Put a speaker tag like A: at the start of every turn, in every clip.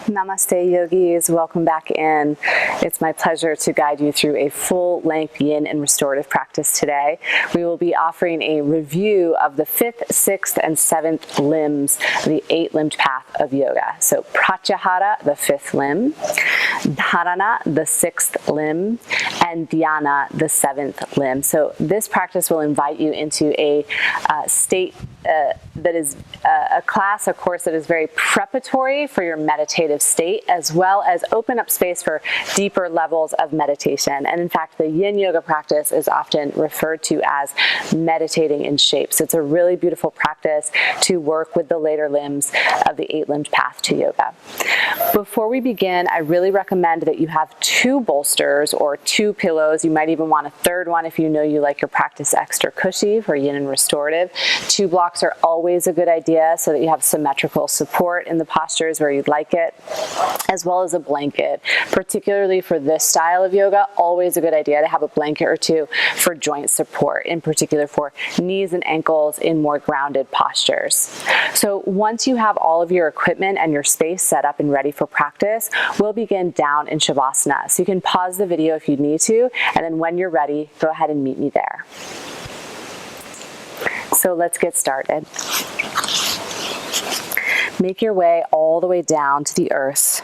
A: Namaste yogis, welcome back in. It's my pleasure to guide you through a full-length yin and restorative practice today. We will be offering a review of the 5th, 6th, and 7th limbs of the 8-limbed path of yoga. So Pratyahara, the 5th limb, Dharana, the 6th limb, and Dhyana, the 7th limb. So this practice will invite you into a state that is a course that is very preparatory for your meditative state, as well as open up space for deeper levels of meditation. And in fact, the Yin Yoga practice is often referred to as meditating in shapes. It's a really beautiful practice to work with the later limbs of the 8-limbed path to yoga. Before we begin, I really recommend that you have 2 bolsters or 2 pillows. You might even want a 3rd one if you know you like your practice extra cushy for yin and restorative. 2 blocks are always a good idea so that you have symmetrical support in the postures where you'd like it, as well as a blanket. Particularly for this style of yoga, always a good idea to have a blanket or 2 for joint support, in particular for knees and ankles in more grounded postures. So once you have all of your equipment and your space set up and ready for practice, we'll begin down in Shavasana. So you can pause the video if you need to, and then when you're ready, go ahead and meet me there. So let's get started. Make your way all the way down to the earth.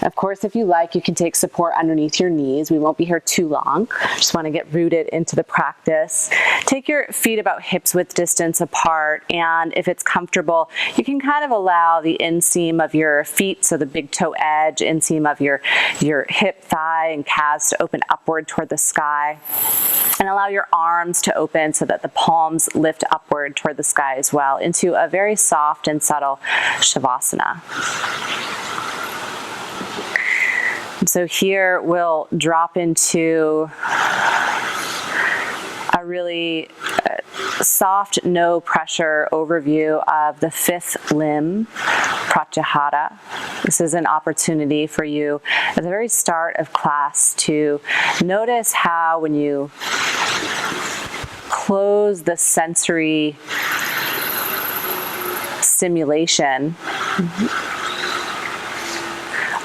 A: Of course, if you like, you can take support underneath your knees. We won't be here too long. Just want to get rooted into the practice. Take your feet about hips width distance apart, and if it's comfortable, you can kind of allow the inseam of your feet, so the big toe edge, inseam of your hip, thigh, and calves to open upward toward the sky. And allow your arms to open so that the palms lift upward toward the sky as well, into a very soft and subtle Shavasana. So here we'll drop into a really soft, no pressure overview of the 5th limb, Pratyahara. This is an opportunity for you at the very start of class to notice how when you close the sensory stimulation,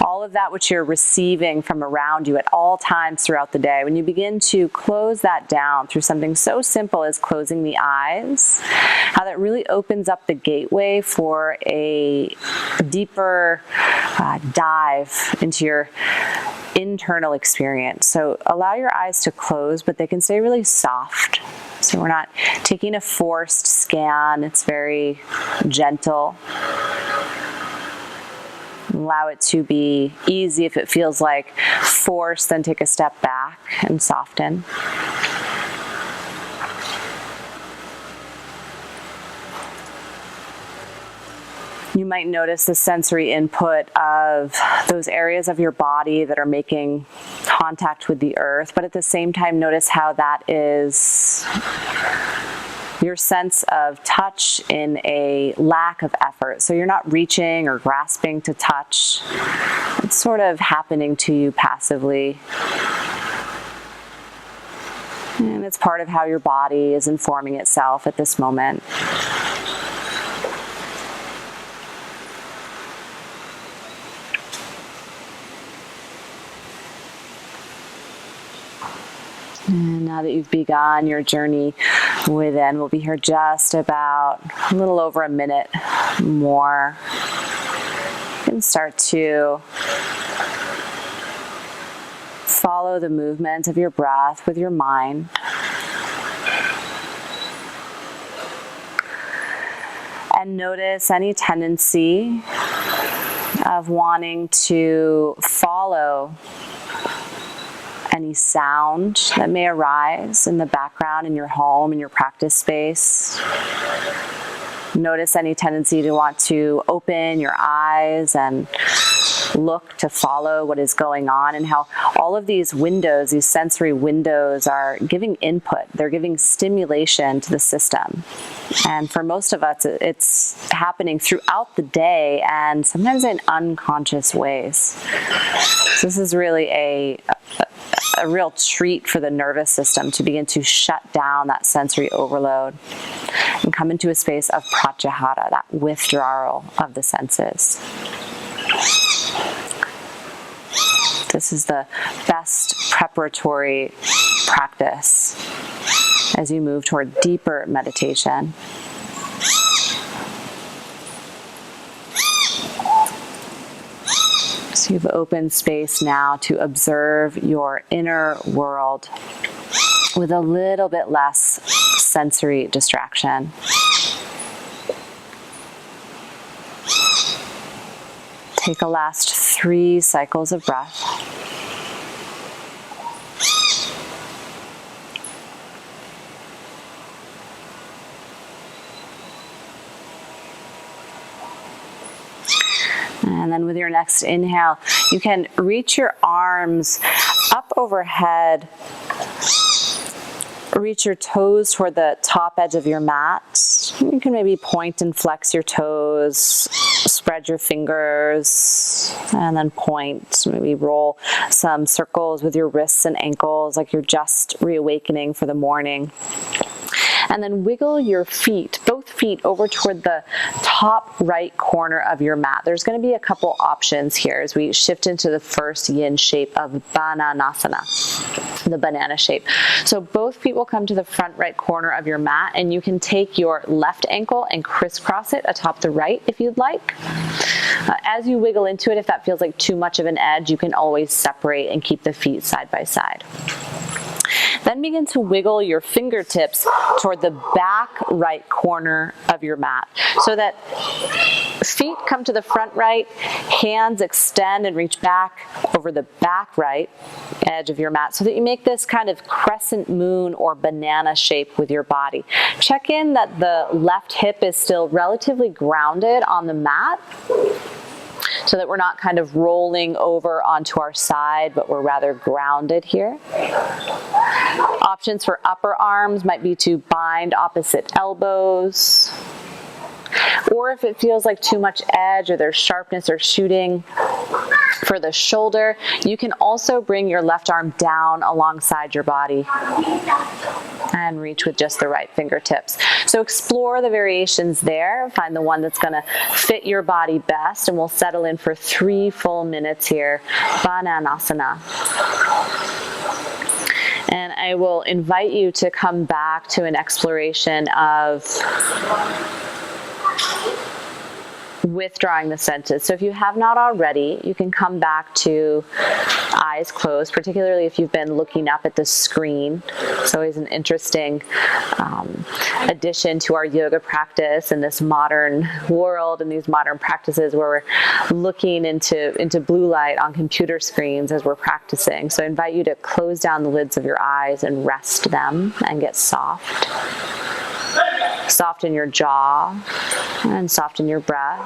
A: all of that which you're receiving from around you at all times throughout the day, when you begin to close that down through something so simple as closing the eyes, how that really opens up the gateway for a deeper dive into your internal experience. So allow your eyes to close, but they can stay really soft. So we're not taking a forced scan. It's very gentle. Allow it to be easy. If it feels like force, then take a step back and soften. You might notice the sensory input of those areas of your body that are making contact with the earth, but at the same time, notice how that is your sense of touch in a lack of effort. So you're not reaching or grasping to touch. It's sort of happening to you passively. And it's part of how your body is informing itself at this moment. And now that you've begun your journey within, we'll be here just about a little over a minute more. You can start to follow the movement of your breath with your mind. And notice any tendency of wanting to follow any sound that may arise in the background in your home, in your practice space. Notice any tendency to want to open your eyes and look to follow what is going on, and how all of these windows, these sensory windows, are giving input. They're giving stimulation to the system. And for most of us, it's happening throughout the day and sometimes in unconscious ways. So this is really a real treat for the nervous system to begin to shut down that sensory overload and come into a space of pratyahara, that withdrawal of the senses. This is the best preparatory practice as you move toward deeper meditation. So you've opened space now to observe your inner world with a little bit less sensory distraction. Take a last 3 cycles of breath. And then with your next inhale, you can reach your arms up overhead. Reach your toes toward the top edge of your mat. You can maybe point and flex your toes, spread your fingers, and then point. Maybe roll some circles with your wrists and ankles like you're just reawakening for the morning. And then wiggle your feet, both feet, over toward the top right corner of your mat. There's going to be a couple options here as we shift into the first yin shape of Bananasana, the banana shape. So both feet will come to the front right corner of your mat, and you can take your left ankle and crisscross it atop the right if you'd like. As you wiggle into it, if that feels like too much of an edge, you can always separate and keep the feet side by side. Then begin to wiggle your fingertips toward the back right corner of your mat so that feet come to the front right, hands extend and reach back over the back right edge of your mat so that you make this kind of crescent moon or banana shape with your body. Check in that the left hip is still relatively grounded on the mat, so that we're not kind of rolling over onto our side, but we're rather grounded here. Options for upper arms might be to bind opposite elbows, or if it feels like too much edge or there's sharpness or shooting for the shoulder, you can also bring your left arm down alongside your body and reach with just the right fingertips. So explore the variations there. Find the one that's going to fit your body best, and we'll settle in for 3 full minutes here. Bananasana. And I will invite you to come back to an exploration of withdrawing the senses. So if you have not already, you can come back to eyes closed, particularly if you've been looking up at the screen. It's always an interesting addition to our yoga practice in this modern world and these modern practices where we're looking into blue light on computer screens as we're practicing. So I invite you to close down the lids of your eyes and rest them and get soft. Soften your jaw and soften your breath.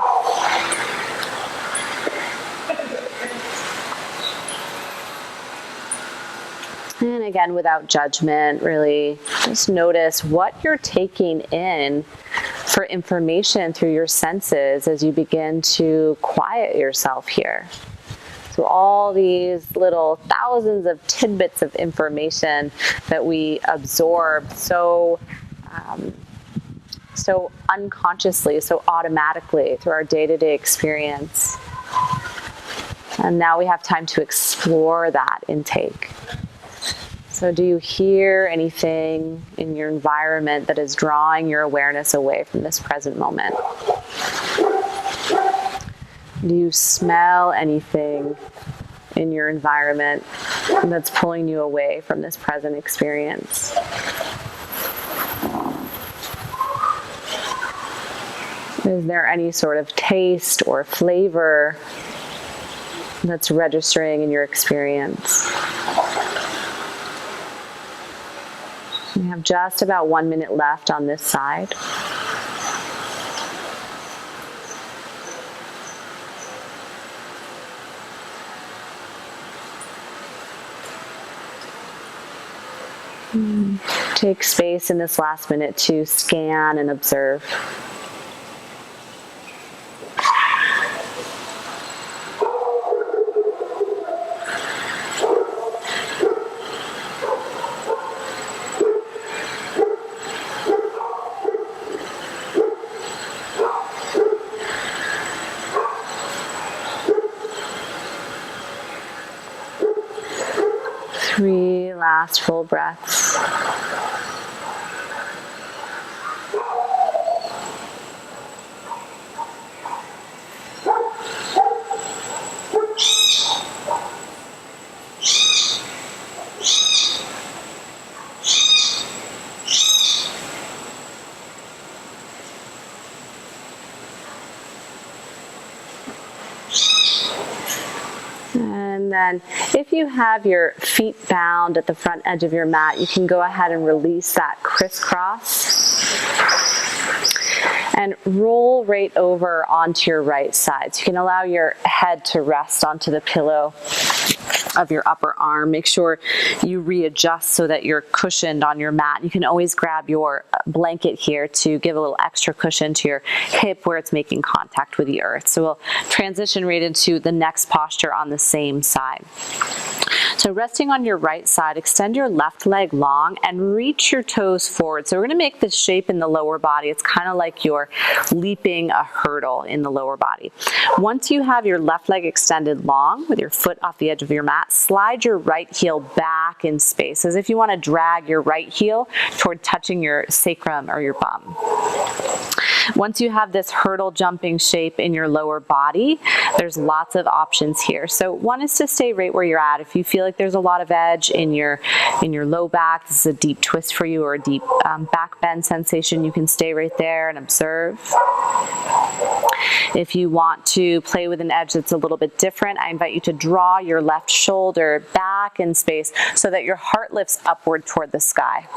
A: And again, without judgment, really just notice what you're taking in for information through your senses as you begin to quiet yourself here. So all these little thousands of tidbits of information that we absorb so unconsciously, so automatically through our day-to-day experience. And now we have time to explore that intake. So do you hear anything in your environment that is drawing your awareness away from this present moment? Do you smell anything in your environment that's pulling you away from this present experience? Is there any sort of taste or flavor that's registering in your experience? We have just about 1 minute left on this side. Take space in this last minute to scan and observe. last full breaths. And then if you have your feet bound at the front edge of your mat, you can go ahead and release that crisscross and roll right over onto your right side. So you can allow your head to rest onto the pillow of your upper arm. Make sure you readjust so that you're cushioned on your mat. You can always grab your blanket here to give a little extra cushion to your hip where it's making contact with the earth. So we'll transition right into the next posture on the same side. So resting on your right side, extend your left leg long and reach your toes forward. So we're going to make this shape in the lower body. It's kind of like you're leaping a hurdle in the lower body. Once you have your left leg extended long with your foot off the edge of your mat, slide your right heel back in space as if you want to drag your right heel toward touching your sacrum or your bum. Once you have this hurdle jumping shape in your lower body, there's lots of options here. So one is to stay right where you're at. If you feel like there's a lot of edge in your low back, this is a deep twist for you or a deep back bend sensation, you can stay right there and observe. If you want to play with an edge that's a little bit different, I invite you to draw your left shoulder back in space so that your heart lifts upward toward the sky.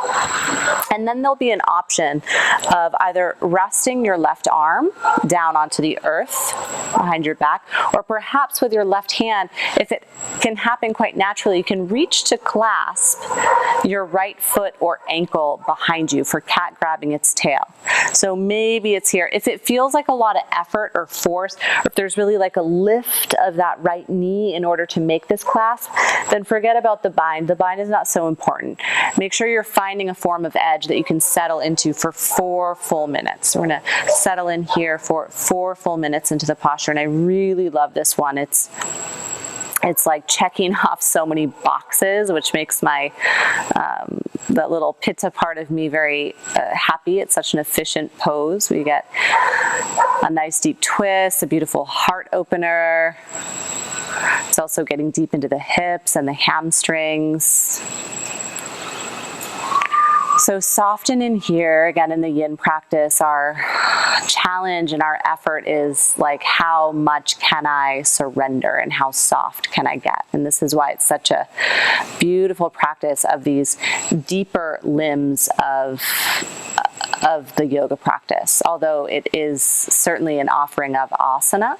A: And then there'll be an option of either resting your left arm down onto the earth behind your back, or perhaps with your left hand, if it can happen quite naturally, you can reach to clasp your right foot or ankle behind you for cat grabbing its tail. So maybe it's here. If it feels like a lot of effort or force, or if there's really like a lift of that right knee in order to make this clasp, then forget about the bind. The bind is not so important. Make sure you're finding a form of edge that you can settle into for 4 full minutes. We're going to settle in here for 4 full minutes into the posture, and I really love this one. It's like checking off so many boxes, which makes my that little pitta part of me very happy. It's such an efficient pose. We get a nice deep twist, a beautiful heart opener. It's also getting deep into the hips and the hamstrings. So soften in here. Again, in the yin practice, our challenge and our effort is like, how much can I surrender and how soft can I get? And this is why it's such a beautiful practice of these deeper limbs of the yoga practice. Although it is certainly an offering of asana,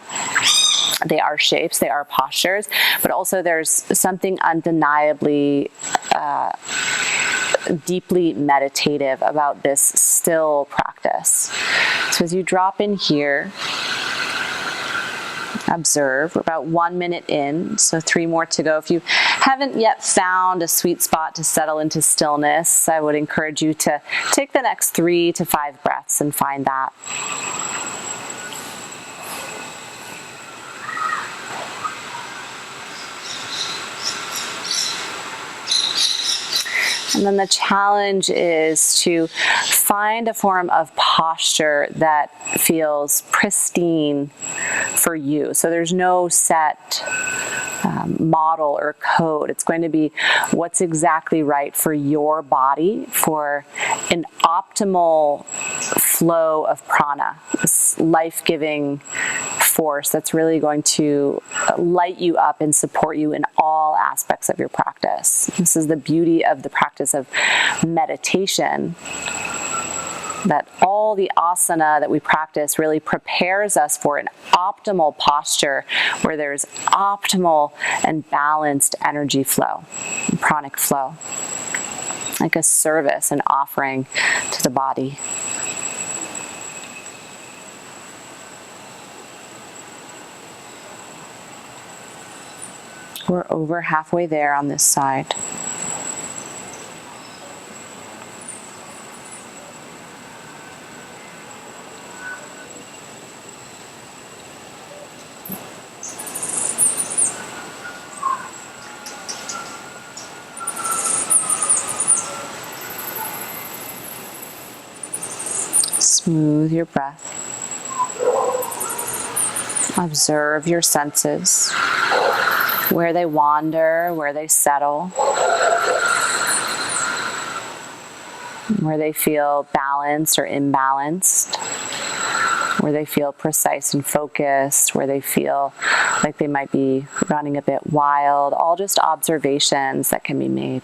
A: they are shapes, they are postures, but also there's something undeniably deeply meditative about this still practice. So as you drop in here, observe. We're about 1 minute in, so 3 more to go. If you haven't yet found a sweet spot to settle into stillness, I would encourage you to take the next 3 to 5 breaths and find that. And then the challenge is to find a form of posture that feels pristine for you. So there's no set model or code. It's going to be what's exactly right for your body, for an optimal flow of prana, this life-giving force that's really going to light you up and support you in all aspects of your practice. This is the beauty of the practice of meditation, that all the asana that we practice really prepares us for an optimal posture where there's optimal and balanced energy flow, pranic flow, like a service, an offering to the body. We're over halfway there on this side. Smooth your breath. Observe your senses, where they wander, where they settle, where they feel balanced or imbalanced, where they feel precise and focused, where they feel like they might be running a bit wild, all just observations that can be made.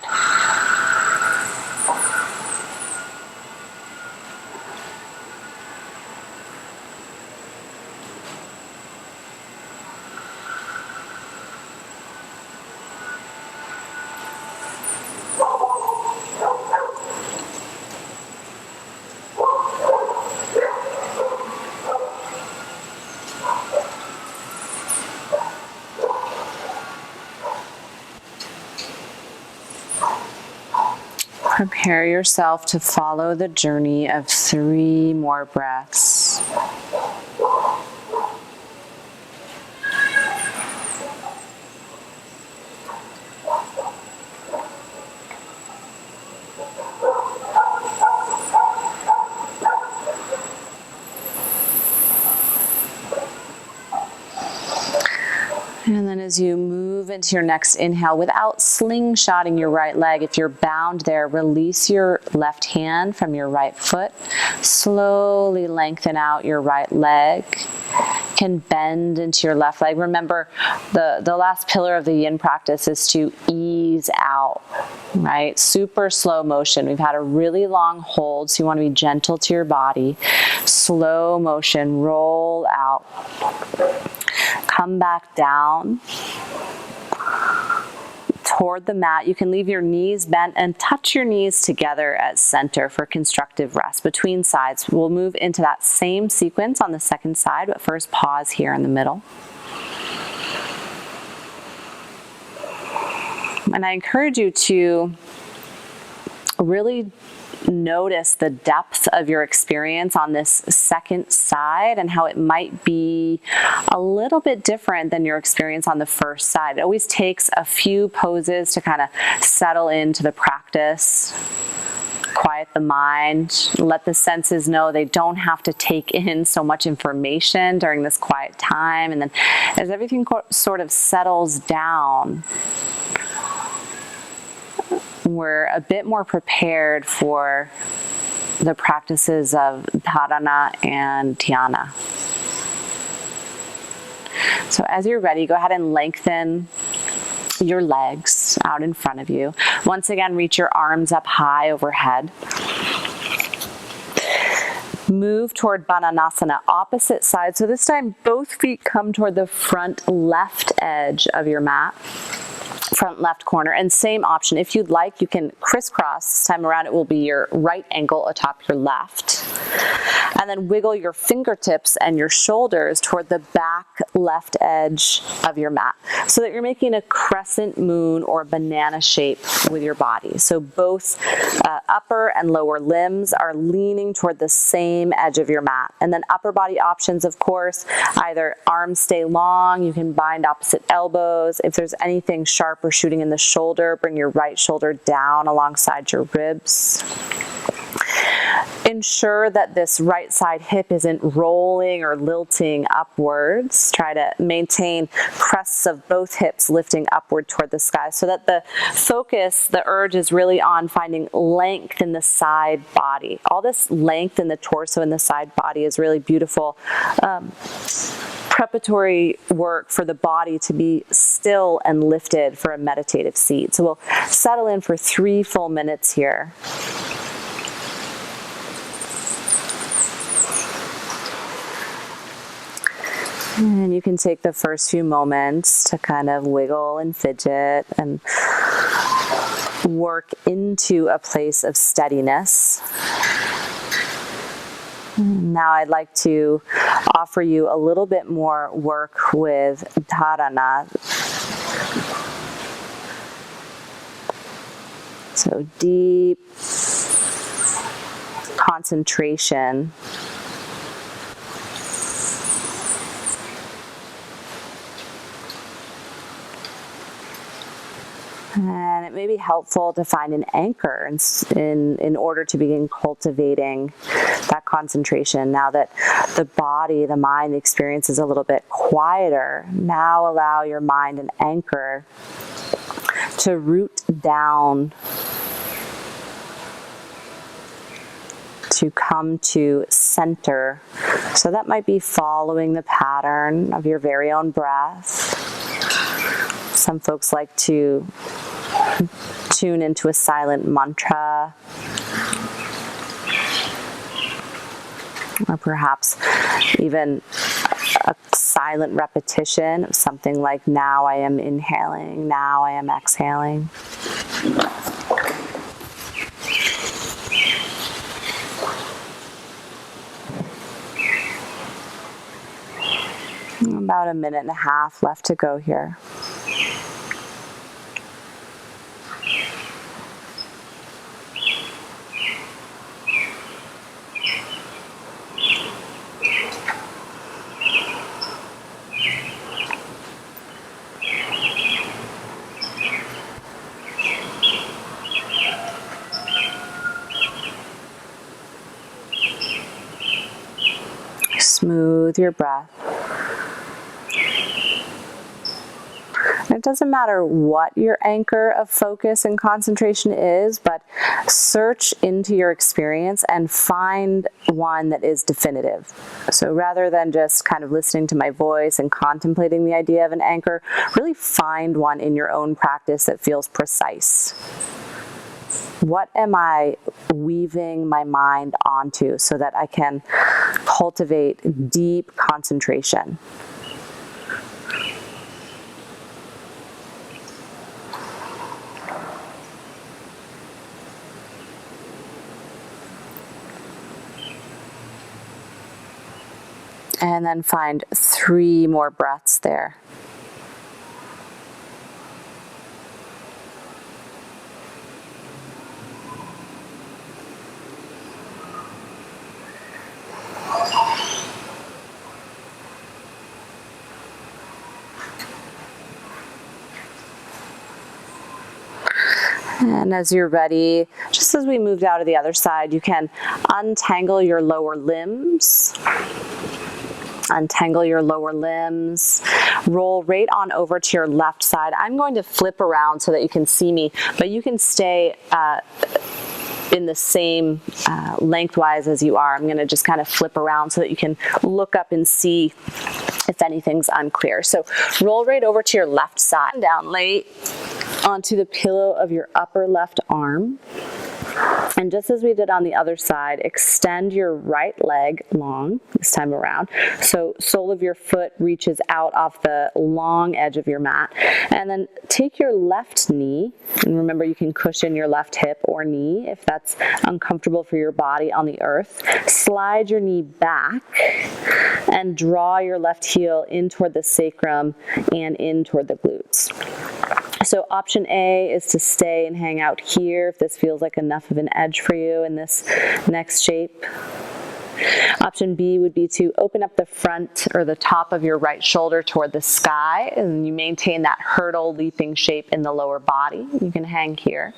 A: Prepare yourself to follow the journey of 3 more breaths. And then as you move into your next inhale, without slingshotting your right leg, if you're bound there, release your left hand from your right foot. Slowly lengthen out your right leg. You can bend into your left leg. Remember, the last pillar of the yin practice is to ease out, right? Super slow motion. We've had a really long hold, so you want to be gentle to your body. Slow motion, roll out. Come back down toward the mat. You can leave your knees bent and touch your knees together at center for constructive rest between sides. We'll move into that same sequence on the second side, but first pause here in the middle. And I encourage you to really notice the depth of your experience on this second side and how it might be a little bit different than your experience on the first side. It always takes a few poses to kind of settle into the practice, quiet the mind, let the senses know they don't have to take in so much information during this quiet time. And then as everything sort of settles down, we're a bit more prepared for the practices of dharana and dhyana. So as you're ready, go ahead and lengthen your legs out in front of you. Once again, reach your arms up high overhead. Move toward Bananasana, opposite side. So this time, both feet come toward the front left edge of your mat. Front left corner, and same option. If you'd like, you can crisscross. This time around, it will be your right ankle atop your left. And then wiggle your fingertips and your shoulders toward the back left edge of your mat so that you're making a crescent moon or banana shape with your body. So both upper and lower limbs are leaning toward the same edge of your mat. And then upper body options, of course, either arms stay long, you can bind opposite elbows. If there's anything sharp or shooting in the shoulder, bring your right shoulder down alongside your ribs. Ensure that this right side hip isn't rolling or lilting upwards. Try to maintain crests of both hips lifting upward toward the sky so that the focus, the urge is really on finding length in the side body. All this length in the torso and the side body is really beautiful. Preparatory work for the body to be still and lifted for a meditative seat. So we'll settle in for 3 full minutes here. And you can take the first few moments to kind of wiggle and fidget and work into a place of steadiness. Now I'd like to offer you a little bit more work with dharana. So deep concentration. And it may be helpful to find an anchor in order to begin cultivating that concentration. Now that the body, the mind, the experience is a little bit quieter, now allow your mind an anchor to root down, to come to center. So that might be following the pattern of your very own breath. Some folks like to tune into a silent mantra, or perhaps even a silent repetition of something like, now I am inhaling, now I am exhaling. About 1.5 minutes left to go here. Smooth your breath. It doesn't matter what your anchor of focus and concentration is, but search into your experience and find one that is definitive. So rather than just kind of listening to my voice and contemplating the idea of an anchor, really find one in your own practice that feels precise. What am I weaving my mind onto so that I can cultivate deep concentration? And then find 3 more breaths there. And as you're ready, just as we moved out of the other side, you can untangle your lower limbs. Untangle your lower limbs. Roll right on over to your left side. I'm going to flip around so that you can see me, but you can stay in the same lengthwise as you are. I'm going to just kind of flip around so that you can look up and see if anything's unclear. So roll right over to your left side. Down, lay onto the pillow of your upper left arm. And just as we did on the other side, extend your right leg long this time around. So sole of your foot reaches out off the long edge of your mat. And then take your left knee, and remember you can cushion your left hip or knee if that's uncomfortable for your body on the earth. Slide your knee back and draw your left heel in toward the sacrum and in toward the glutes. So option A is to stay and hang out here if this feels like enough of an edge for you in this next shape. Option B would be to open up the front or the top of your right shoulder toward the sky, and you maintain that hurdle leaping shape in the lower body. You can hang here.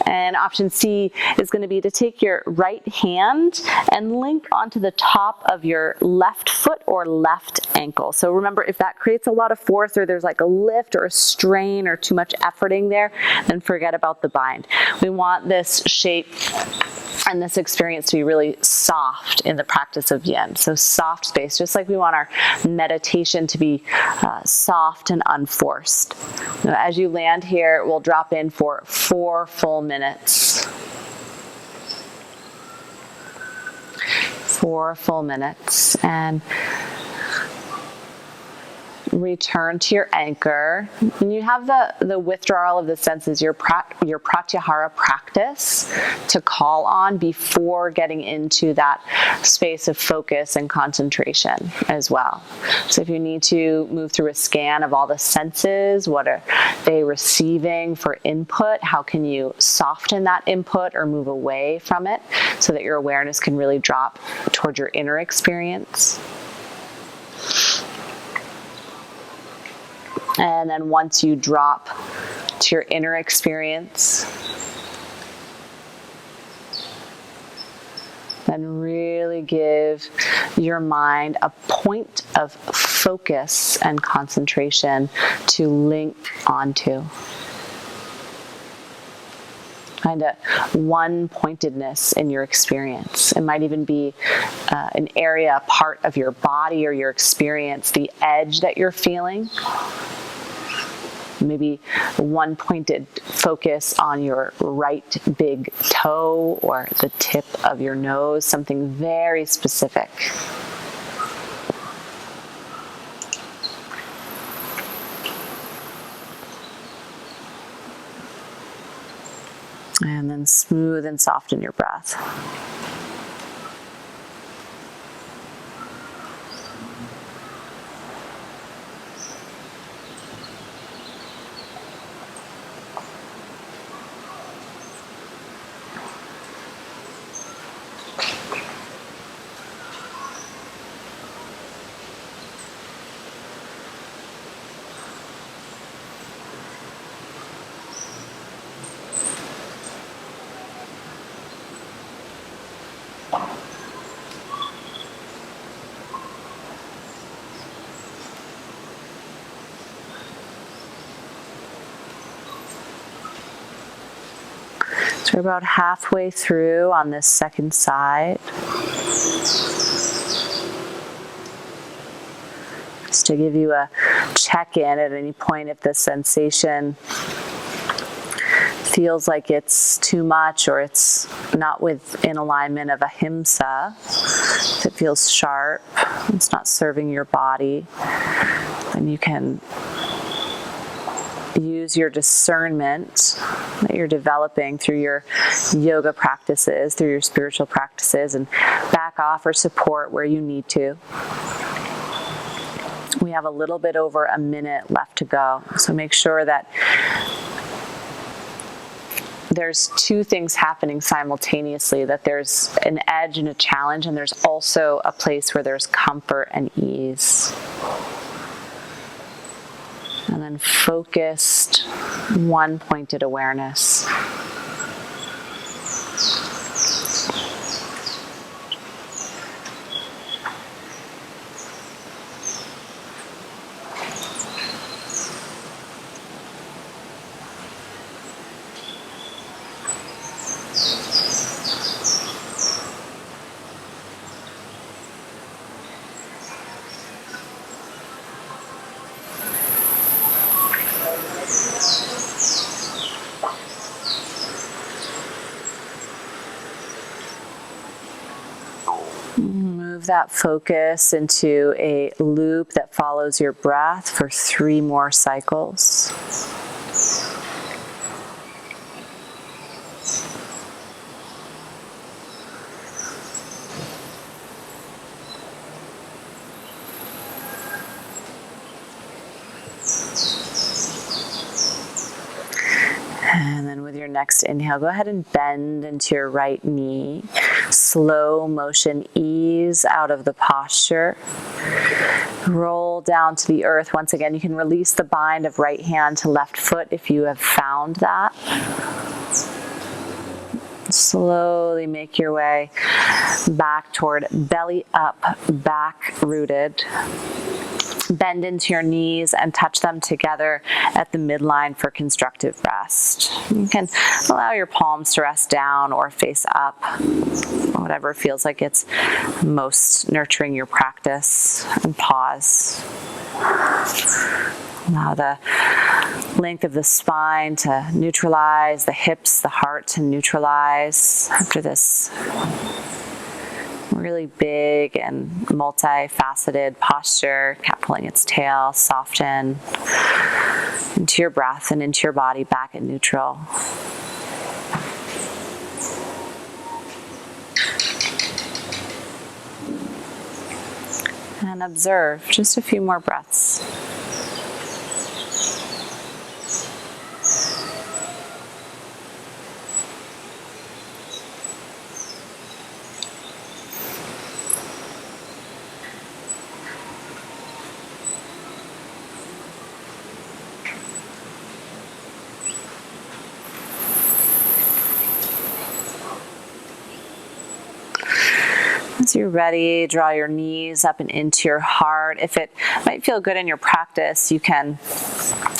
A: And option C is going to be to take your right hand and link onto the top of your left foot or left ankle. So remember, if that creates a lot of force or there's like a lift or a strain or too much efforting there, then forget about the bind. We want this shape and this experience to be really soft in the practice of Yin. So soft space, just like we want our meditation to be soft and unforced. Now, as you land here, we'll drop in for 4 full minutes. 4 full minutes. And return to your anchor. And you have the withdrawal of the senses, your Pratyahara practice to call on before getting into that space of focus and concentration as well. So if you need to move through a scan of all the senses, what are they receiving for input? How can you soften that input or move away from it so that your awareness can really drop towards your inner experience? And then once you drop to your inner experience, then really give your mind a point of focus and concentration to link onto. Find a one-pointedness in your experience. It might even be an area, a part of your body or your experience, the edge that you're feeling. Maybe one pointed focus on your right big toe or the tip of your nose, something very specific. And then smooth and soften your breath. So we're about halfway through on this second side. Just to give you a check-in at any point if the sensation feels like it's too much or it's not within alignment of ahimsa, if it feels sharp, it's not serving your body, then you can use your discernment that you're developing through your yoga practices, through your spiritual practices, and back off or support where you need to. We have a little bit over a minute left to go, so make sure that there's two things happening simultaneously, that there's an edge and a challenge, and there's also a place where there's comfort and ease. And then focused, one-pointed awareness. Move that focus into a loop that follows your breath for 3 more cycles. And then with your next inhale, go ahead and bend into your right knee. Slow motion, ease out of the posture. Roll down to the earth. Once again, you can release the bind of right hand to left foot if you have found that. Slowly make your way back toward belly up, back rooted. Bend into your knees and touch them together at the midline for constructive rest. You can allow your palms to rest down or face up, whatever feels like it's most nurturing your practice, and pause. Allow the length of the spine to neutralize, the hips, the heart to neutralize after this really big and multifaceted posture. Cat pulling its tail, soften into your breath and into your body, back at neutral. And observe just a few more breaths. As you're ready, draw your knees up and into your heart. If it might feel good in your practice, you can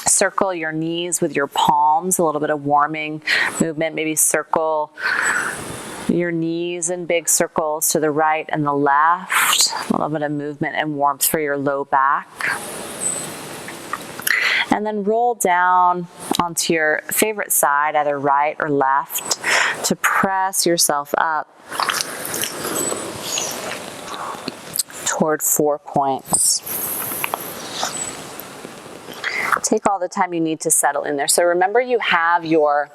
A: circle your knees with your palms, a little bit of warming movement. Maybe circle your knees in big circles to the right and the left. A little bit of movement and warmth for your low back. And then roll down onto your favorite side, either right or left, to press yourself up toward 4 points. Take all the time you need to settle in there. So remember you have your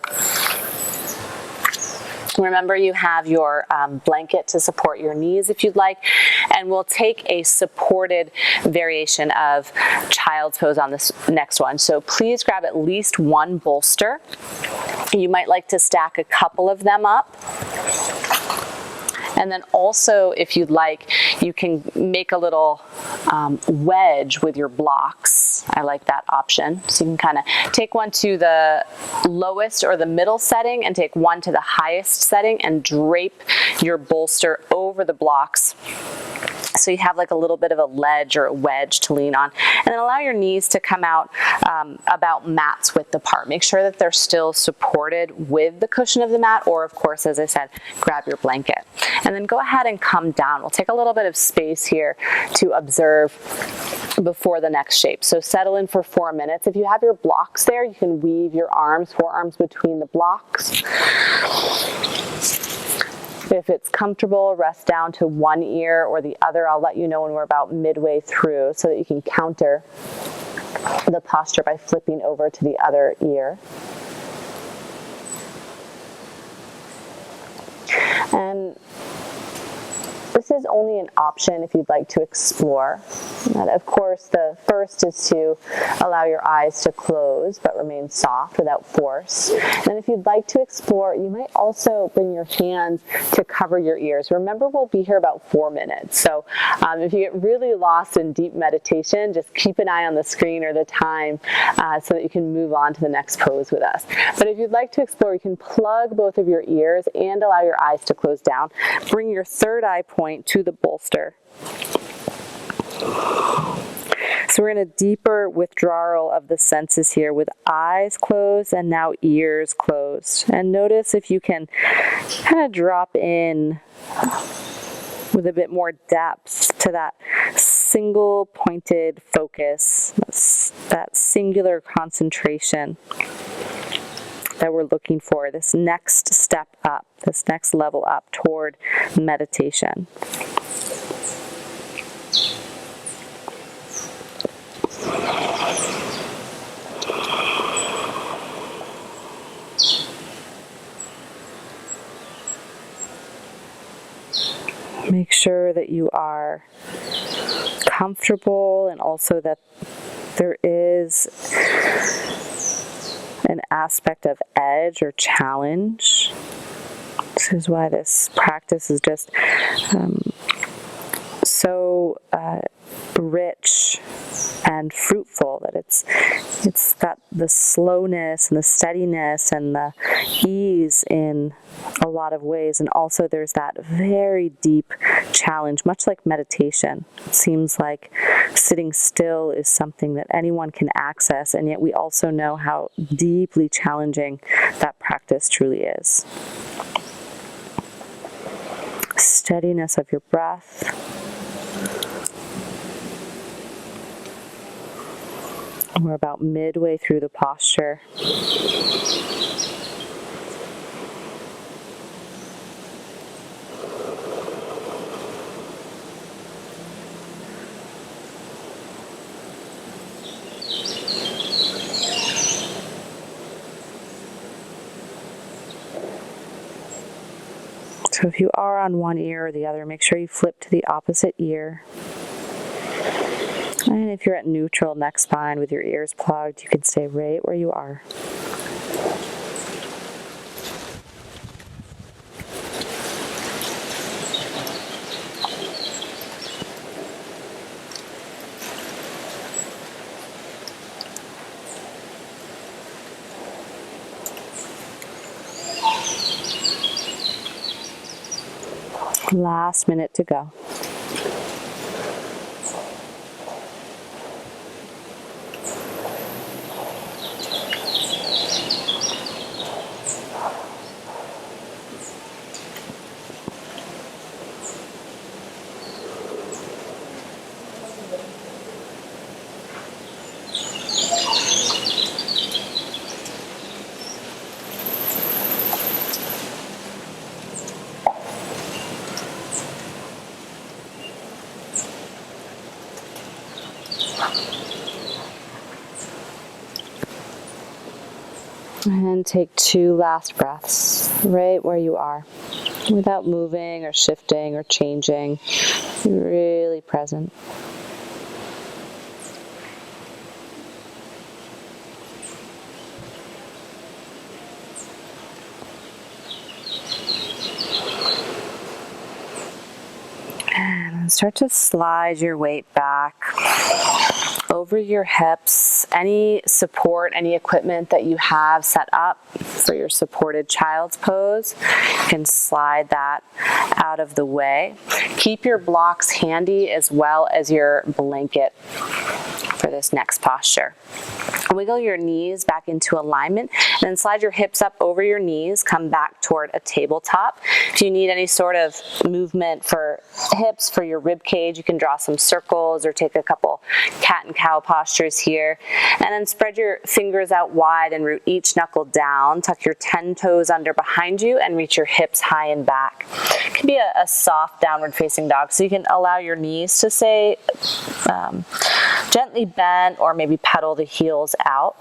A: blanket to support your knees if you'd like, and we'll take a supported variation of child's pose on this next one. So please grab at least one bolster. You might like to stack a couple of them up. And then also, if you'd like, you can make a little wedge with your blocks. I like that option. So you can kind of take one to the lowest or the middle setting and take one to the highest setting and drape your bolster over the blocks. So you have like a little bit of a ledge or a wedge to lean on. And then allow your knees to come out about mat's width apart. Make sure that they're still supported with the cushion of the mat, or of course, as I said, grab your blanket. And then go ahead and come down. We'll take a little bit of space here to observe before the next shape. So settle in for 4 minutes. If you have your blocks there, you can weave your arms, forearms between the blocks. If it's comfortable, rest down to one ear or the other. I'll let you know when we're about midway through so that you can counter the posture by flipping over to the other ear. And this is only an option if you'd like to explore. And of course, the first is to allow your eyes to close but remain soft without force. And if you'd like to explore, you might also bring your hands to cover your ears. Remember, we'll be here about 4 minutes. So if you get really lost in deep meditation, just keep an eye on the screen or the time so that you can move on to the next pose with us. But if you'd like to explore, you can plug both of your ears and allow your eyes to close down. Bring your third eye point to the bolster. So we're in a deeper withdrawal of the senses here with eyes closed and now ears closed. And notice if you can kind of drop in with a bit more depth to that single pointed focus, that singular concentration that we're looking for, this next step up, this next level up toward meditation. Make sure that you are comfortable and also that there is an aspect of edge or challenge. This is why this practice is just so rich and fruitful, that it's got the slowness and the steadiness and the ease in a lot of ways, and also there's that very deep challenge, much like meditation. It seems like sitting still is something that anyone can access, and yet we also know how deeply challenging that practice truly is. Steadiness of your breath. We're about midway through the posture. So if you are on one ear or the other, make sure you flip to the opposite ear. And if you're at neutral neck spine with your ears plugged, you can stay right where you are. Last minute to go. And take 2 last breaths right where you are, without moving or shifting or changing. Really present. And start to slide your weight back over your hips. Any support, any equipment that you have set up for your supported child's pose, you can slide that out of the way. Keep your blocks handy as well as your blanket for this next posture. Wiggle your knees back into alignment and then slide your hips up over your knees. Come back toward a tabletop. If you need any sort of movement for hips, for your rib cage, you can draw some circles or take a couple cat and cow postures here. And then spread your fingers out wide and root each knuckle down. Tuck your 10 toes under behind you and reach your hips high and back. It can be a soft downward facing dog, so you can allow your knees to stay gently bent or maybe pedal the heels out,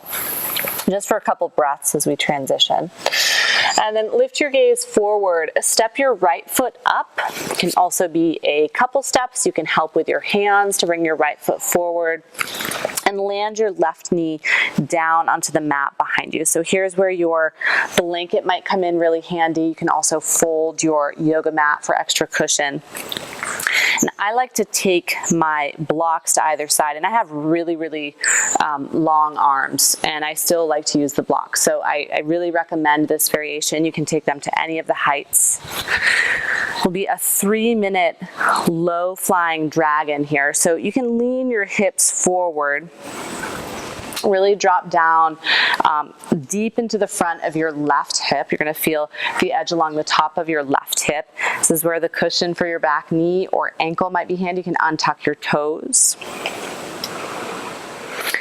A: just for a couple breaths as we transition. And then lift your gaze forward. Step your right foot up. It can also be a couple steps. You can help with your hands to bring your right foot forward and land your left knee down onto the mat behind you. So here's where your blanket might come in really handy. You can also fold your yoga mat for extra cushion. And I like to take my blocks to either side, and I have really, really long arms, and I still like to use the blocks. So I really recommend this variation. You can take them to any of the heights. Will be a 3-minute low flying dragon here. So you can lean your hips forward. Really drop down deep into the front of your left hip. You're going to feel the edge along the top of your left hip. This is where the cushion for your back knee or ankle might be handy. You can untuck your toes.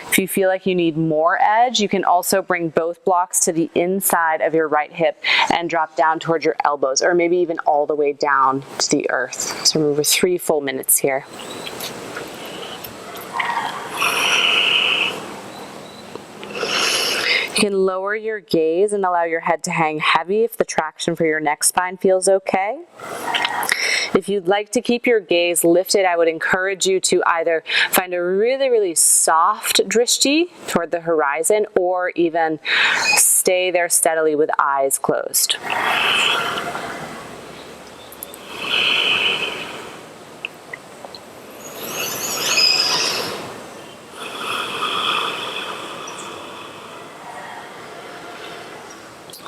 A: If you feel like you need more edge, you can also bring both blocks to the inside of your right hip and drop down towards your elbows, or maybe even all the way down to the earth. So remember, 3 full minutes here. You can lower your gaze and allow your head to hang heavy if the traction for your neck spine feels okay. If you'd like to keep your gaze lifted, I would encourage you to either find a really, really soft drishti toward the horizon, or even stay there steadily with eyes closed.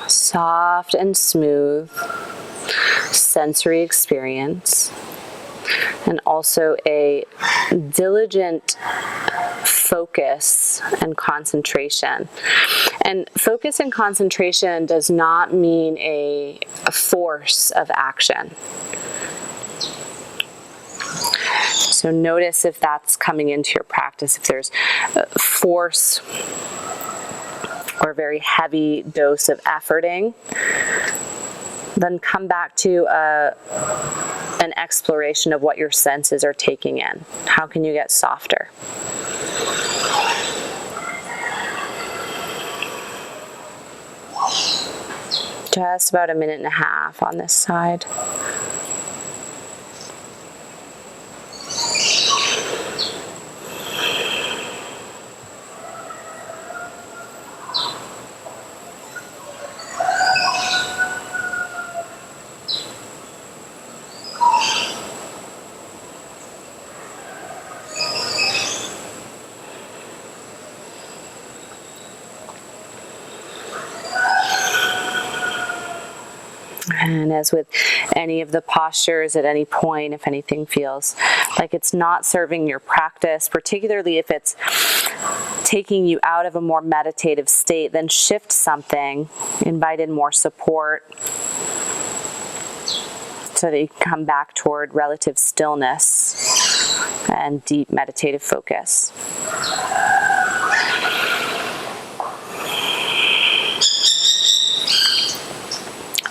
A: Soft and smooth sensory experience, and also a diligent focus and concentration. And focus and concentration does not mean a force of action. So notice if that's coming into your practice, if there's force or a very heavy dose of efforting. Then come back to an exploration of what your senses are taking in. How can you get softer? Just about 1.5 minutes on this side. And as with any of the postures at any point, if anything feels like it's not serving your practice, particularly if it's taking you out of a more meditative state, then shift something, invite in more support so that you can come back toward relative stillness and deep meditative focus.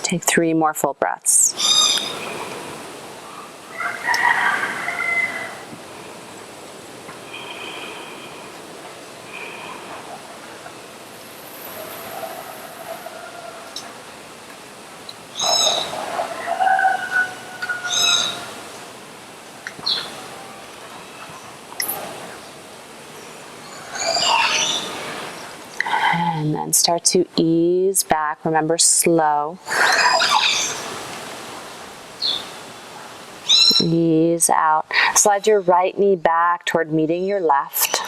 A: Take 3 more full breaths. And then start to ease back. Remember, slow. Ease out. Slide your right knee back toward meeting your left.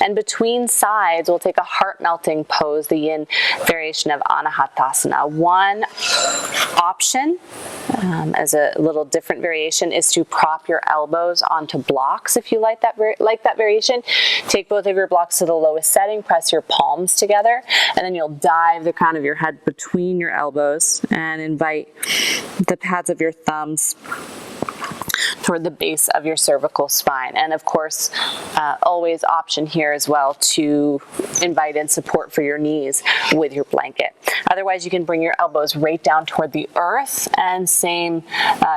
A: And between sides, we'll take a heart-melting pose, the yin variation of Anahatasana. One option, as a little different variation, is to prop your elbows onto blocks if you like that variation. Take both of your blocks to the lowest setting, press your palms together, and then you'll dive the crown of your head between your elbows and invite the pads of your thumbs toward the base of your cervical spine. And of course, always option here as well to invite in support for your knees with your blanket. Otherwise, you can bring your elbows right down toward the earth, and same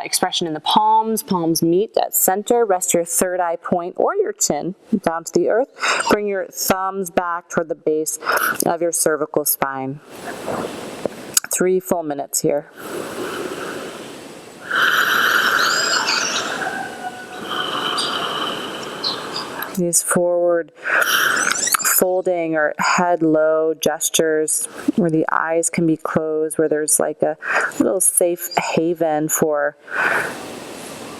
A: expression in the palms. Palms meet at center. Rest your third eye point or your chin down to the earth. Bring your thumbs back toward the base of your cervical spine. 3 full minutes here. These forward folding or head low gestures where the eyes can be closed, where there's like a little safe haven for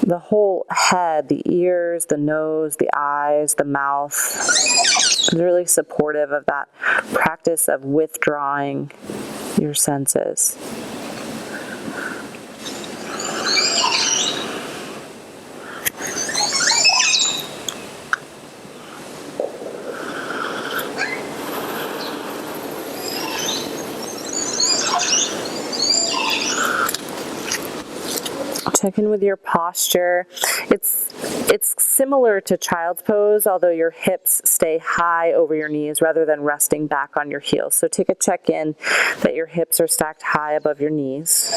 A: the whole head, the ears, the nose, the eyes, the mouth. It's really supportive of that practice of withdrawing your senses. Check in with your posture. It's similar to child's pose, although your hips stay high over your knees rather than resting back on your heels. So take a check-in that your hips are stacked high above your knees.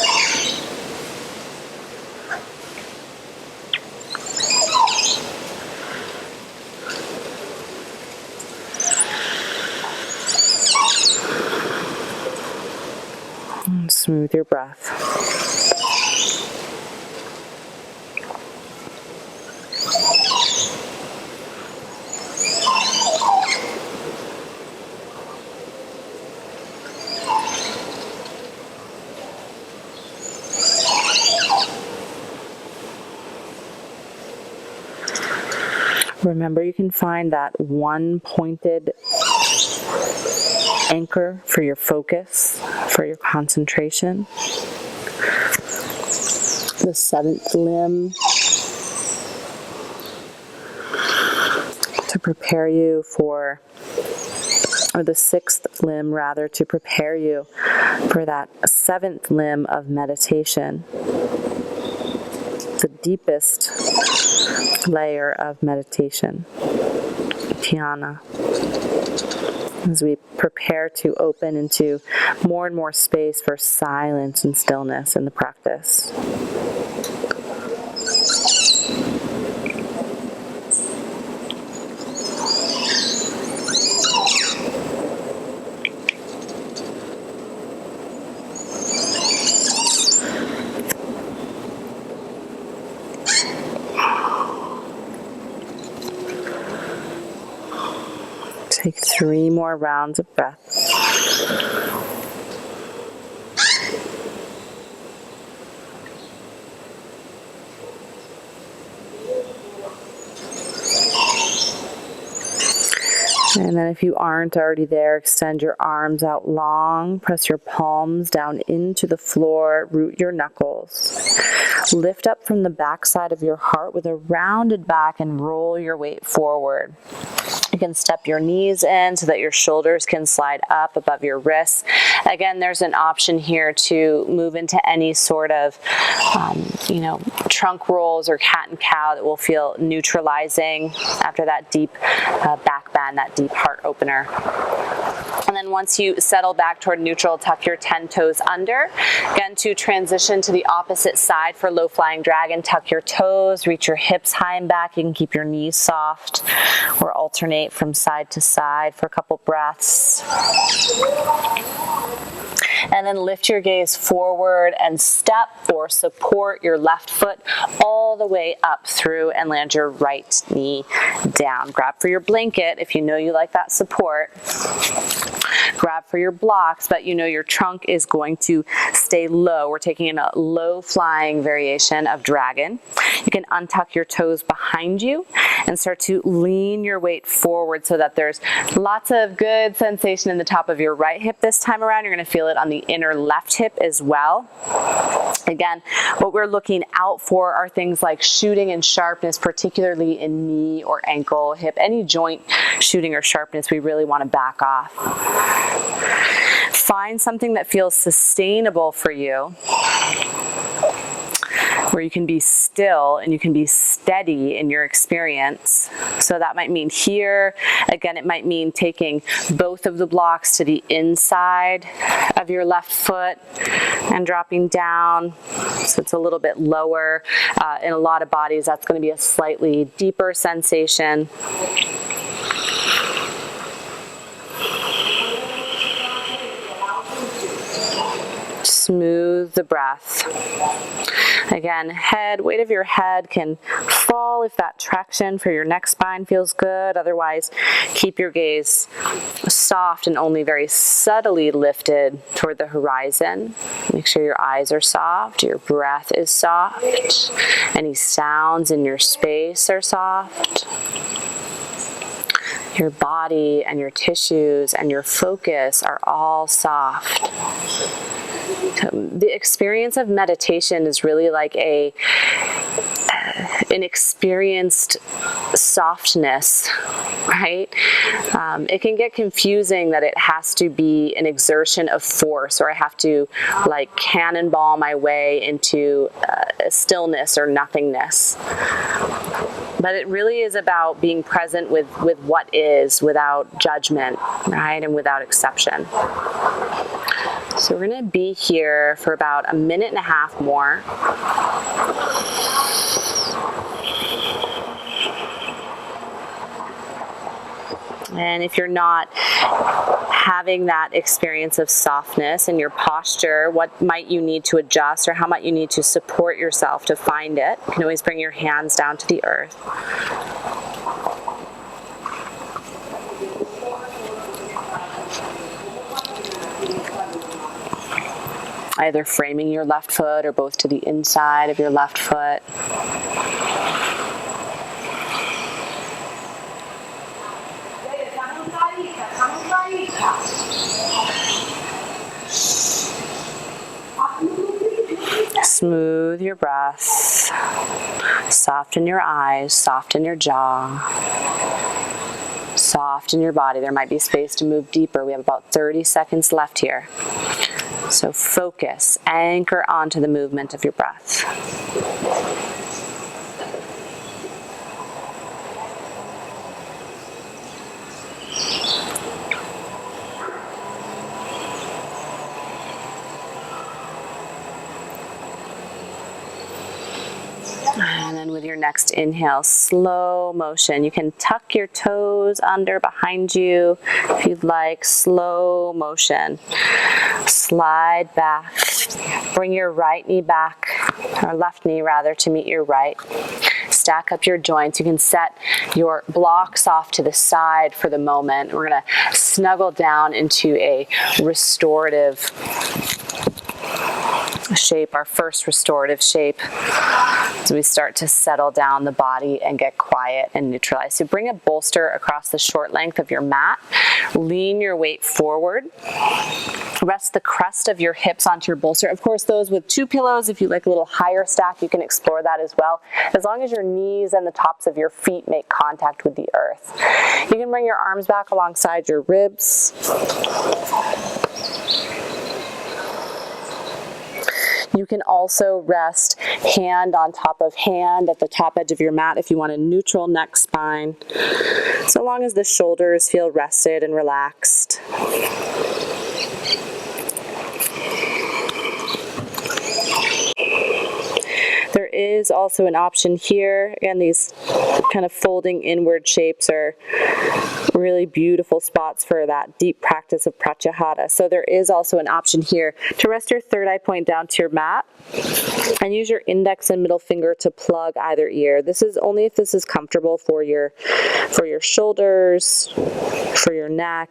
A: And smooth your breath. Remember, you can find that one pointed anchor for your focus, for your concentration. The 7th limb to prepare you for, or the 6th limb rather, to prepare you for that 7th limb of meditation. The deepest layer of meditation, dhyana, as we prepare to open into more and more space for silence and stillness in the practice. Take 3 more rounds of breath. And then if you aren't already there, extend your arms out long, press your palms down into the floor, root your knuckles. Lift up from the back side of your heart with a rounded back and roll your weight forward. You can step your knees in so that your shoulders can slide up above your wrists. Again, there's an option here to move into any sort of, trunk rolls or cat and cow that will feel neutralizing after that deep back bend, that deep heart opener. And then once you settle back toward neutral, tuck your 10 toes under. Again, to transition to the opposite side for low flying dragon, tuck your toes, reach your hips high and back. You can keep your knees soft or alternate from side to side for a couple breaths. And then lift your gaze forward and step or support your left foot all the way up through and land your right knee down. Grab for your blanket if you know you like that support. Grab for your blocks, but you know your trunk is going to stay low. We're taking a low flying variation of dragon. You can untuck your toes behind you and start to lean your weight forward so that there's lots of good sensation in the top of your right hip this time around. You're going to feel it on the inner left hip as well. Again, what we're looking out for are things like shooting and sharpness, particularly in knee or ankle, hip, any joint shooting or sharpness, we really want to back off. Find something that feels sustainable for you, where you can be still and you can be steady in your experience. So that might mean here, again, it might mean taking both of the blocks to the inside of your left foot and dropping down. So it's a little bit lower. In a lot of bodies, that's going to be a slightly deeper sensation. Smooth the breath. Again, weight of your head can fall if that traction for your neck spine feels good. Otherwise, keep your gaze soft and only very subtly lifted toward the horizon. Make sure your eyes are soft, your breath is soft, any sounds in your space are soft. Your body and your tissues and your focus are all soft. The experience of meditation is really like an experienced softness, right? It can get confusing that it has to be an exertion of force, or I have to like cannonball my way into stillness or nothingness. But it really is about being present with what is, without judgment, right? And without exception. So we're going to be here for about 1.5 minutes more. And if you're not having that experience of softness in your posture, what might you need to adjust, or how might you need to support yourself to find it? You can always bring your hands down to the earth. Either framing your left foot or both to the inside of your left foot. Smooth your breath. Soften your eyes, soften your jaw. Soften your body. There might be space to move deeper. We have about 30 seconds left here. So focus, anchor onto the movement of your breath. And then with your next inhale, slow motion. You can tuck your toes under behind you if you'd like. Slow motion. Slide back. Bring your right knee back, or left knee rather, to meet your right. Stack up your joints. You can set your blocks off to the side for the moment. We're going to snuggle down into a restorative shape, our first restorative shape, as we start to settle down the body and get quiet and neutralized. So bring a bolster across the short length of your mat. Lean your weight forward. Rest the crest of your hips onto your bolster. Of course, those with 2 pillows, if you like a little higher stack, you can explore that as well, as long as your knees and the tops of your feet make contact with the earth. You can bring your arms back alongside your ribs. You can also rest hand on top of hand at the top edge of your mat if you want a neutral neck spine, so long as the shoulders feel rested and relaxed. There is also an option here. Again, these kind of folding inward shapes are really beautiful spots for that deep practice of Pratyahara. So there is also an option here to rest your third eye point down to your mat and use your index and middle finger to plug either ear. This is only if this is comfortable for your shoulders, for your neck,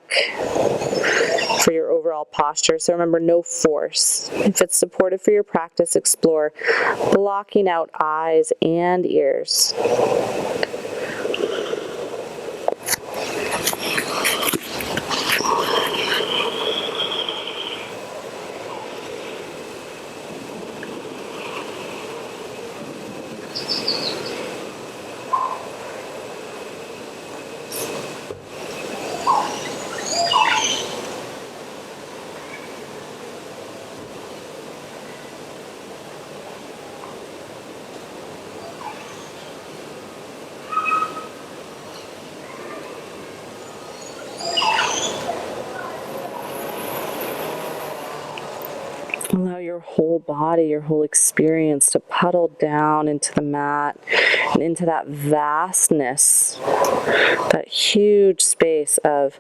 A: for your overall posture. So remember, no force. If it's supportive for your practice, explore blocking out eyes and ears. Allow your whole body, your whole experience to puddle down into the mat and into that vastness, that huge space of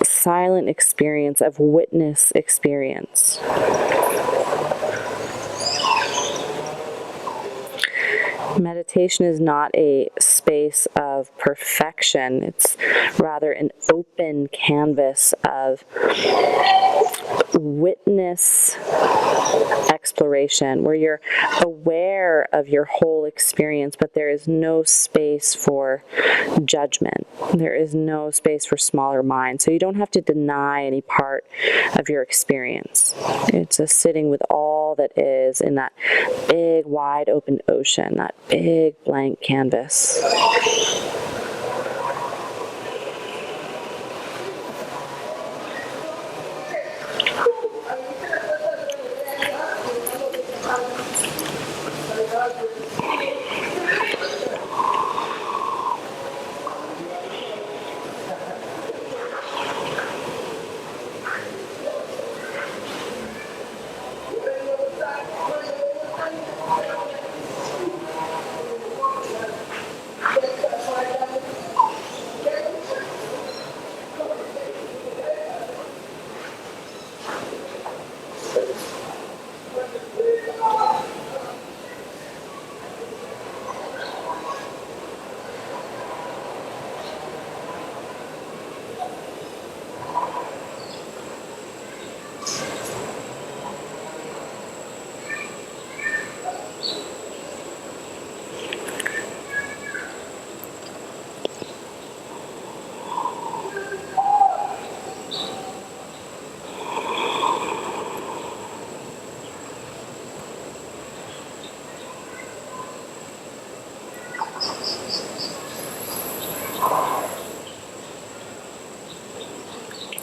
A: silent experience, of witness experience. Meditation is not a space of perfection. It's rather an open canvas of witness exploration, where you're aware of your whole experience, but there is no space for judgment. There is no space for smaller minds. So you don't have to deny any part of your experience. It's a sitting with all that is in that big, wide open ocean, that big blank canvas.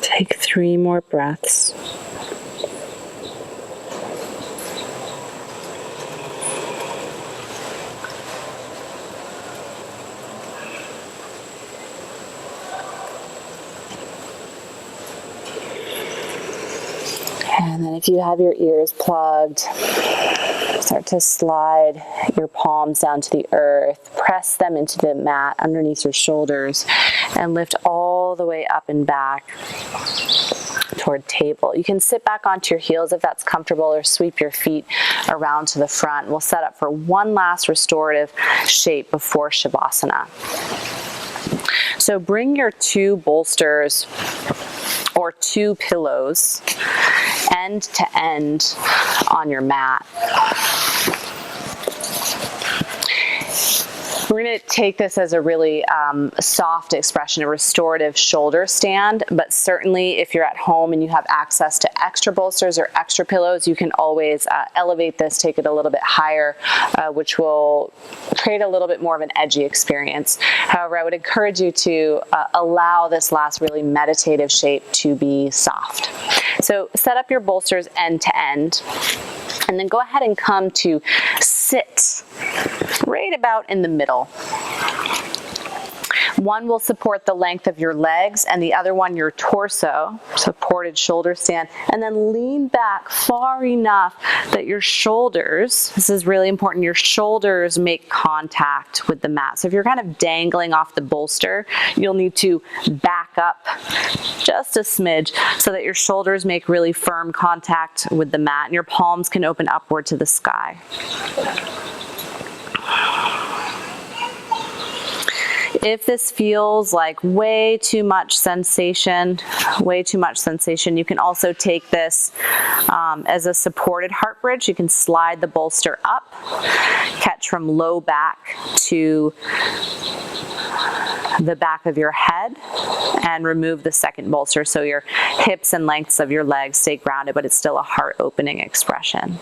A: Take 3 more breaths. And then if you have your ears plugged, start to slide your palms down to the earth, press them into the mat underneath your shoulders, and lift all the way up and back toward table. You can sit back onto your heels if that's comfortable, or sweep your feet around to the front. We'll set up for one last restorative shape before Shavasana. So bring your 2 bolsters or or 2 pillows end to end on your mat. We're going to take this as a really soft expression, a restorative shoulder stand, but certainly if you're at home and you have access to extra bolsters or extra pillows, you can always elevate this, take it a little bit higher, which will create a little bit more of an edgy experience. However, I would encourage you to allow this last really meditative shape to be soft. So set up your bolsters end to end, and then go ahead and come to sit right about in the middle. One will support the length of your legs and the other one your torso, supported shoulder stand, and then lean back far enough that your shoulders, this is really important, your shoulders make contact with the mat. So if you're kind of dangling off the bolster, you'll need to back up just a smidge so that your shoulders make really firm contact with the mat and your palms can open upward to the sky. If this feels like way too much sensation, you can also take this as a supported heart bridge. You can slide the bolster up, catch from low back to the back of your head, and remove the second bolster so your hips and lengths of your legs stay grounded, but it's still a heart-opening expression.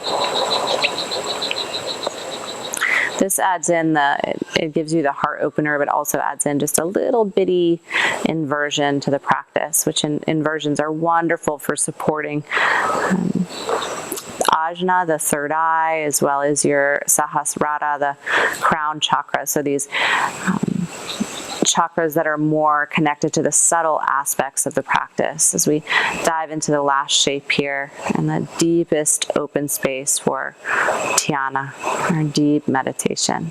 A: This adds in it gives you the heart opener, but also adds in just a little bitty inversion to the practice, which inversions are wonderful for supporting Ajna, the third eye, as well as your Sahasrara, the crown chakra. So these chakras that are more connected to the subtle aspects of the practice as we dive into the last shape here and the deepest open space for dhyana, or deep meditation.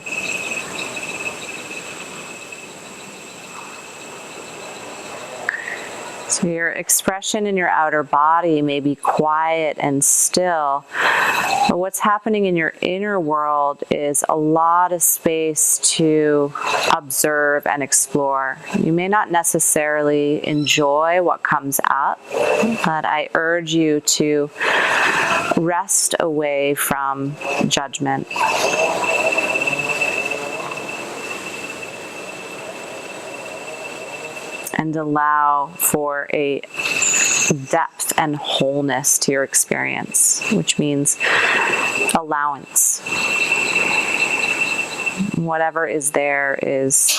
A: So your expression in your outer body may be quiet and still, but what's happening in your inner world is a lot of space to observe and explore. You may not necessarily enjoy what comes up, but I urge you to rest away from judgment. And allow for a depth and wholeness to your experience, which means allowance. Whatever is there is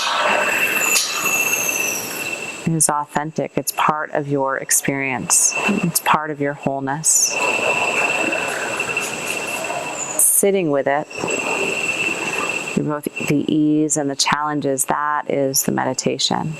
A: authentic. It's part of your experience. It's part of your wholeness. Sitting with it, through both the ease and the challenges, that is the meditation.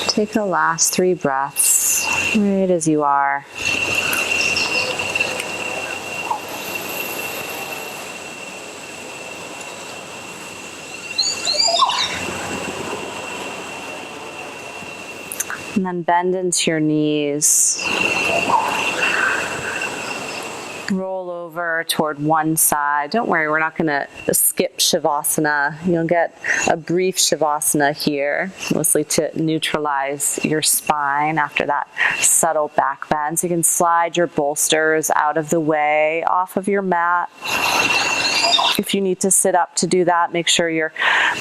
A: Take the last 3 breaths right as you are. And then bend into your knees. Roll over over toward one side. Don't worry, we're not going to skip Shavasana. You'll get a brief Shavasana here, mostly to neutralize your spine after that subtle back bend. So you can slide your bolsters out of the way, off of your mat. If you need to sit up to do that, make sure you're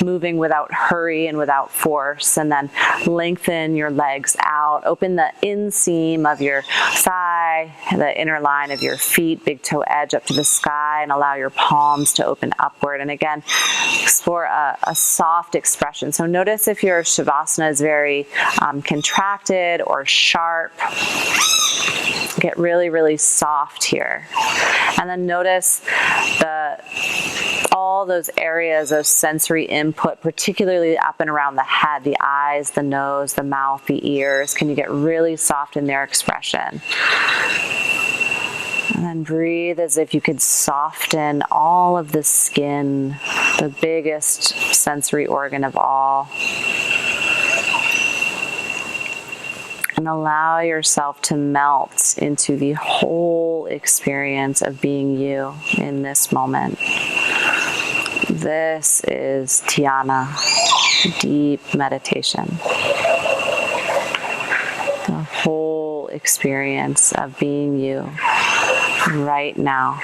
A: moving without hurry and without force, and then lengthen your legs out. Open the inseam of your thigh, the inner line of your feet, big toe edge up to the sky, and allow your palms to open upward. And again, explore a soft expression. So notice if your Shavasana is very contracted or sharp. Get really, really soft here. And then notice all those areas of sensory input, particularly up and around the head, the eyes, the nose, the mouth, the ears. Can you get really soft in their expression? And then breathe as if you could soften all of the skin, the biggest sensory organ of all. And allow yourself to melt into the whole experience of being you in this moment. This is dhyana, deep meditation. The whole experience of being you right now.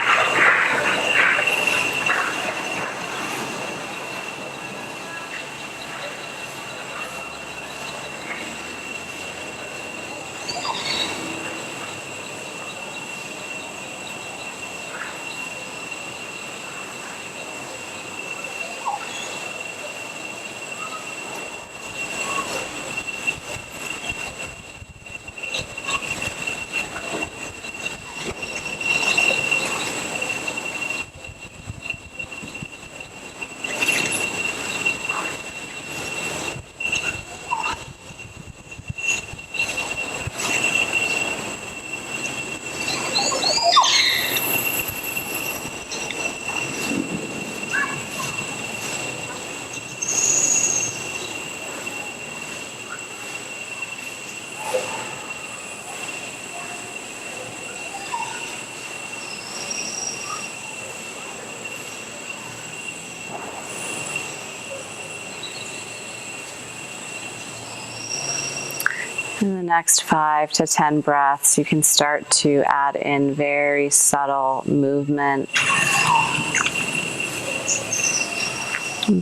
A: In the next 5 to 10 breaths, you can start to add in very subtle movement.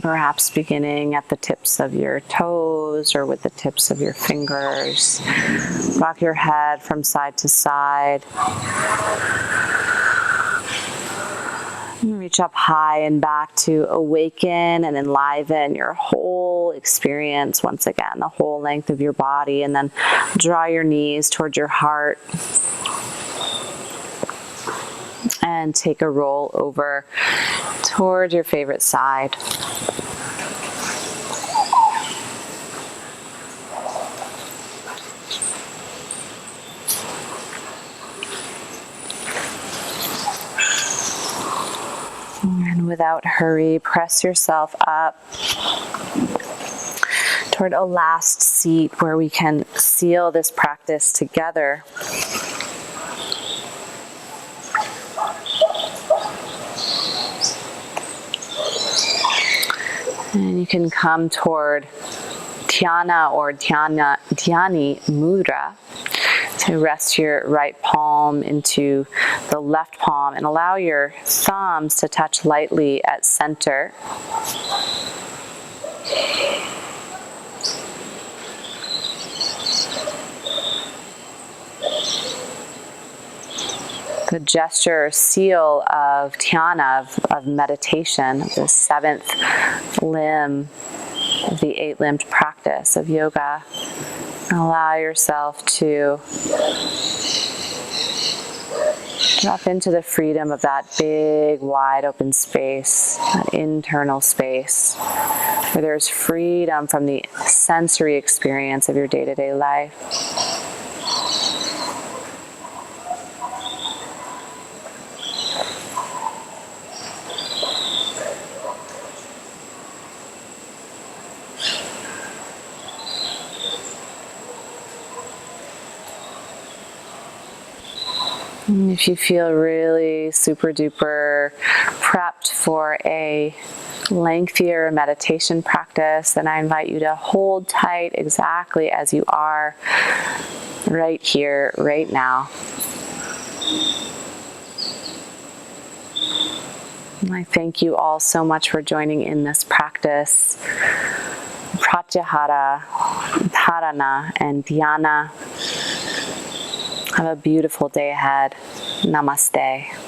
A: Perhaps beginning at the tips of your toes or with the tips of your fingers. Rock your head from side to side. Reach up high and back to awaken and enliven your whole experience once again, the whole length of your body, and then draw your knees toward your heart and take a roll over toward your favorite side. And without hurry, press yourself up toward a last seat where we can seal this practice together. And you can come toward dhyana or dhyani mudra. So rest your right palm into the left palm and allow your thumbs to touch lightly at center. The gesture or seal of dhyana, of meditation, the seventh limb of the eight-limbed practice of yoga. Allow yourself to drop into the freedom of that big, wide open space, that internal space, where there's freedom from the sensory experience of your day-to-day life. And if you feel really super duper prepped for a lengthier meditation practice, then I invite you to hold tight exactly as you are right here, right now. And I thank you all so much for joining in this practice. Pratyahara, Dharana, and Dhyana. Have a beautiful day ahead. Namaste.